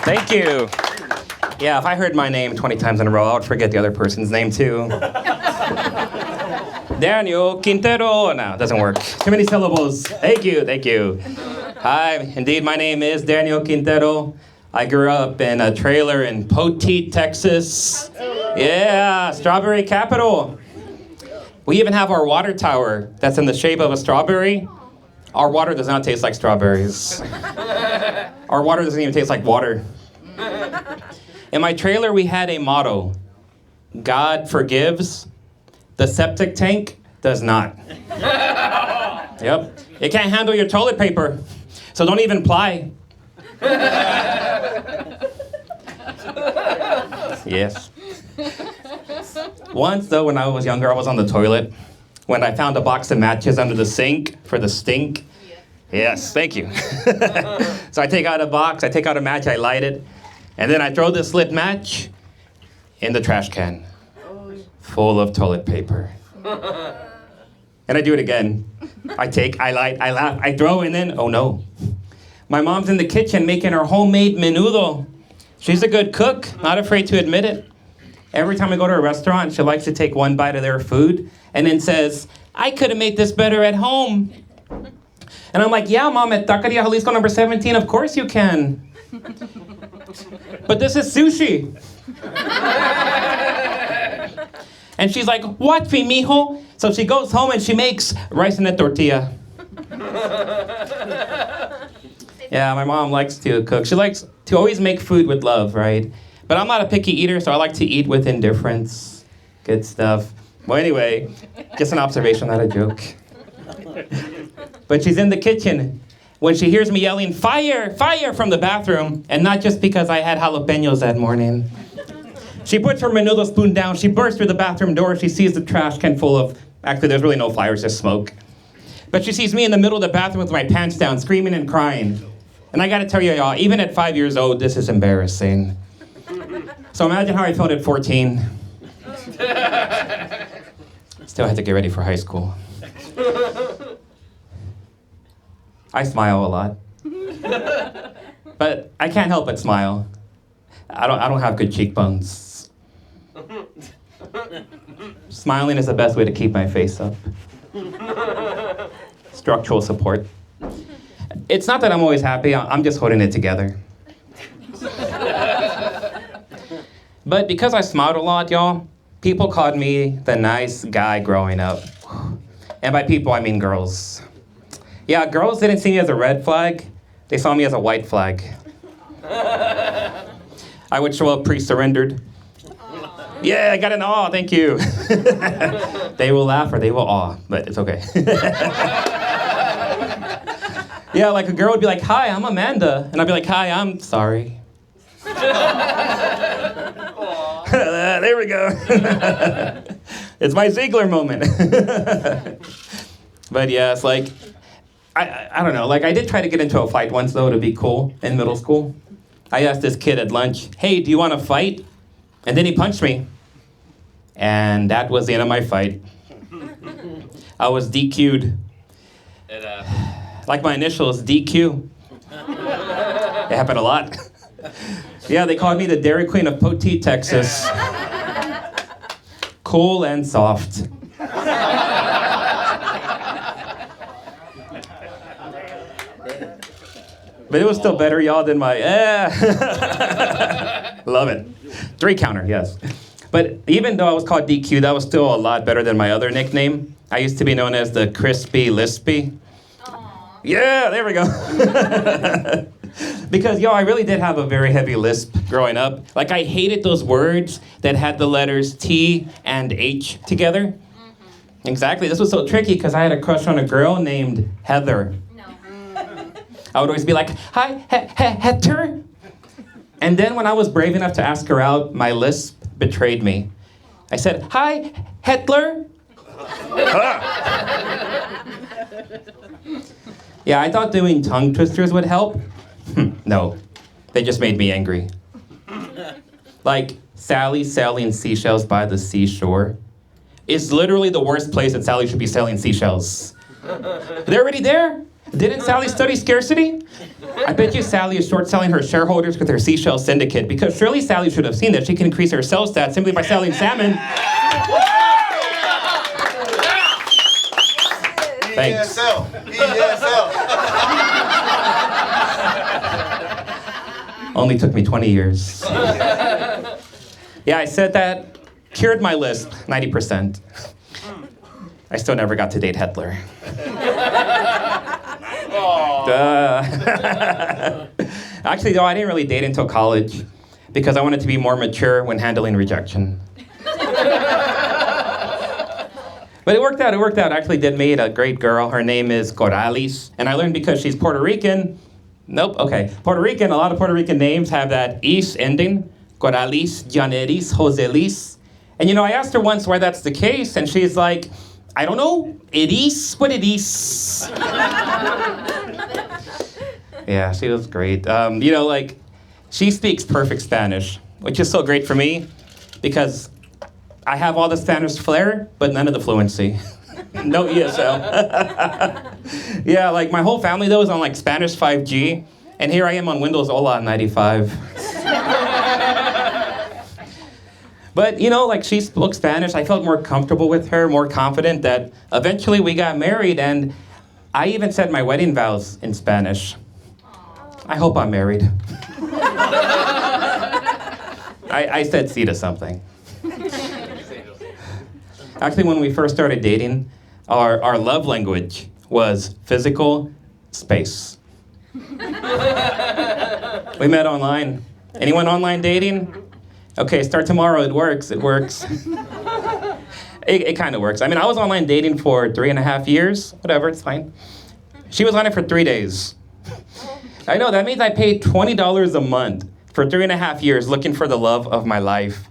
Thank you. Yeah, if I heard my name 20 times in a row, I would forget the other person's name too. Daniel Quintero. No, it doesn't work. Too many syllables. Thank you, thank you. Hi, indeed, my name is Daniel Quintero. I grew up in a trailer in Poteet, Texas. Yeah, strawberry capital. We even have our water tower that's in the shape of a strawberry. Our water does not taste like strawberries. Our water doesn't even taste like water. In my trailer, we had a motto: God forgives, the septic tank does not. Yep. It can't handle your toilet paper, so don't even ply. Yes. Once, though, when I was younger, I was on the toilet when I found a box of matches under the sink for the stink. Yes, thank you. So I take out a box, I take out a match, I light it, and then I throw this lit match in the trash can, full of toilet paper. And I do it again. I light, I laugh, I throw, and then, oh no. My mom's in the kitchen making her homemade menudo. She's a good cook, not afraid to admit it. Every time I go to a restaurant, she likes to take one bite of their food and then says, I could have made this better at home. And I'm like, yeah, Mom, at Taqueria Jalisco number 17, of course you can. But this is sushi. And she's like, watch me, mijo. So she goes home and she makes rice in a tortilla. Yeah, my mom likes to cook. She likes to always make food with love, right? But I'm not a picky eater, so I like to eat with indifference. Good stuff. Well, anyway, just an observation, not a joke. But she's in the kitchen when she hears me yelling, fire, fire, from the bathroom, and not just because I had jalapenos that morning. She puts her menudo spoon down, she bursts through the bathroom door, she sees the trash can full of, actually there's really no fire, it's just smoke. But she sees me in the middle of the bathroom with my pants down, screaming and crying. And I gotta tell you, y'all, even at 5 years old, this is embarrassing. So imagine how I felt at 14. Still had to get ready for high school. I smile a lot. But I can't help but smile. I don't have good cheekbones. Smiling is the best way to keep my face up. Structural support. It's not that I'm always happy, I'm just holding it together. But because I smiled a lot, y'all, people called me the nice guy growing up. And by people, I mean girls. Yeah, girls didn't see me as a red flag, they saw me as a white flag. I would show up pre-surrendered. Yeah, I got an aw, thank you. They will laugh or they will aw, but it's okay. Yeah, like a girl would be like, hi, I'm Amanda. And I'd be like, hi, I'm sorry. There we go. It's my Ziegler moment. But yeah, it's like, I don't know, like I did try to get into a fight once though to be cool in middle school. I asked this kid at lunch, hey, do you want to fight? And then he punched me. And that was the end of my fight. I was DQ'd. Like my initials, DQ. It happened a lot. Yeah, they called me the Dairy Queen of Poteet, Texas. Cool and soft. But it was still better, y'all, than my, Love it. 3 counter, yes. But even though I was called DQ, that was still a lot better than my other nickname. I used to be known as the Crispy Lispy. Yeah, there we go. Because, yo, I really did have a very heavy lisp growing up. Like, I hated those words that had the letters T and H together. Mm-hmm. Exactly. This was so tricky because I had a crush on a girl named Heather. No. I would always be like, hi, Heather. And then when I was brave enough to ask her out, my lisp betrayed me. I said, hi, Hitler. Yeah, I thought doing tongue twisters would help. No, they just made me angry. Like, Sally selling seashells by the seashore is literally the worst place that Sally should be selling seashells. They're already there. Didn't Sally study scarcity? I bet you Sally is short selling her shareholders with her seashell syndicate, because surely Sally should have seen that she can increase her sales stats simply by selling salmon. Thanks. ESL. Only took me 20 years. Yeah, I said that, cured my lisp, 90%. I still never got to date Hitler. Actually, though, I didn't really date until college because I wanted to be more mature when handling rejection. But it worked out. I actually did meet a great girl. Her name is Coralies, and I learned because she's Puerto Rican. Nope, okay. Puerto Rican, a lot of Puerto Rican names have that "is" ending. Coralies, Janeris, Joselis. And I asked her once why that's the case, and she's like, I don't know. It is what it is. Yeah, she was great. She speaks perfect Spanish, which is so great for me because I have all the Spanish flair, but none of the fluency. No ESL. Yeah, my whole family, though, is on, Spanish 5G, and here I am on Windows Hola 95. But, she spoke Spanish. I felt more comfortable with her, more confident that eventually we got married, and I even said my wedding vows in Spanish. I hope I'm married. I said sí to something. Actually, when we first started dating, our love language was physical space. We met online. Anyone online dating? Okay, start tomorrow. It works. It kind of works. I mean, I was online dating for 3.5 years. Whatever, it's fine. She was on it for 3 days. I know, that means I paid $20 a month for 3.5 years looking for the love of my life.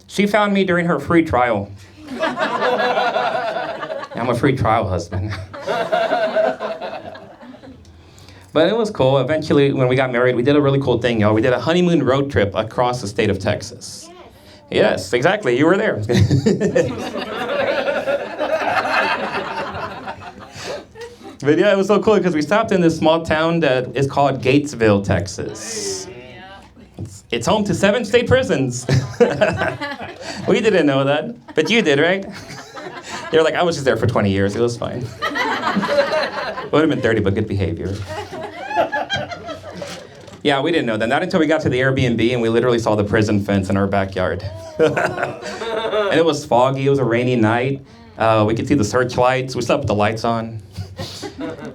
She found me during her free trial. I'm a free trial husband. But it was cool. Eventually, when we got married, we did a really cool thing, y'all. We did a honeymoon road trip across the state of Texas. Yes, exactly. You were there. But yeah, it was so cool because we stopped in this small town that is called Gatesville, Texas. It's home to 7 state prisons. We didn't know that, but you did, right? You're like, I was just there for 20 years. It was fine. It would have been 30, but good behavior. Yeah, we didn't know that. Not until we got to the Airbnb and we literally saw the prison fence in our backyard. And it was foggy. It was a rainy night. We could see the searchlights. We slept with the lights on.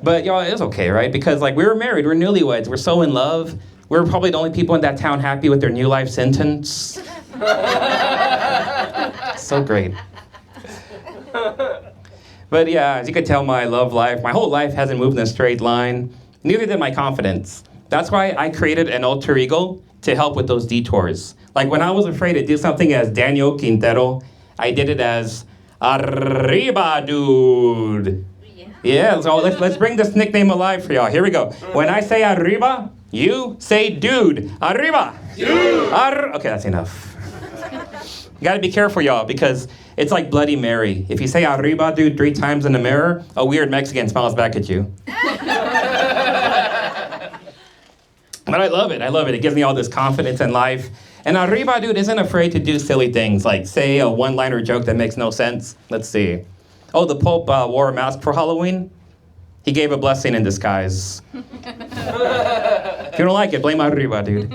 But y'all, it was okay, right? Because we were married. We're newlyweds. We're so in love. We're probably the only people in that town happy with their new life sentence. So great. But yeah, as you can tell, my love life, my whole life hasn't moved in a straight line. Neither did my confidence. That's why I created an alter ego to help with those detours. When I was afraid to do something as Daniel Quintero, I did it as Arriba Dude. Yeah, so let's bring this nickname alive for y'all. Here we go. When I say arriba, you say dude. Arriba. Dude. Okay, that's enough. You gotta be careful, y'all, because it's like Bloody Mary. If you say arriba, dude, 3 times in the mirror, a weird Mexican smiles back at you. But I love it. It gives me all this confidence in life. And arriba, dude, isn't afraid to do silly things, like say a one-liner joke that makes no sense. Let's see. Oh, the Pope wore a mask for Halloween? He gave a blessing in disguise. If you don't like it, blame arriba, dude.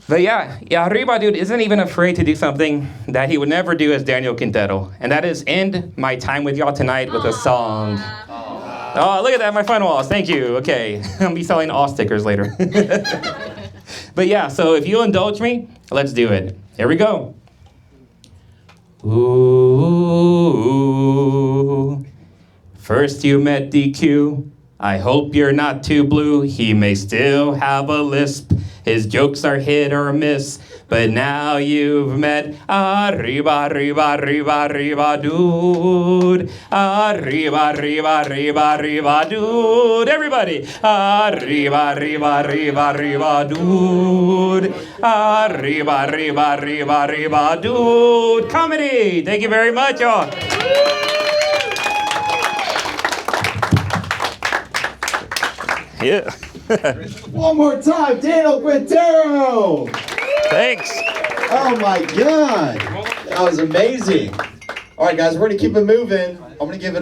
But yeah, arriba, dude, isn't even afraid to do something that he would never do as Daniel Quintero. And that is end my time with y'all tonight with a song. Oh, look at that, my fun walls. Thank you. Okay, I'll be selling all stickers later. But yeah, so if you'll indulge me, let's do it. Here we go. Ooh, first you met DQ. I hope you're not too blue. He may still have a lisp. His jokes are hit or miss. But now you've met arriba, arriba, arriba, arriba, dude. Arriba, arriba, arriba, arriba, dude. Everybody. Arriba, arriba, arriba, arriba, dude. Arriba, arriba, arriba, arriba, dude. Comedy. Thank you very much, y'all. Yeah. One more time, Daniel Quintero. Thanks. Oh my God, that was amazing. All right, guys, we're gonna keep it moving. I'm gonna give it up.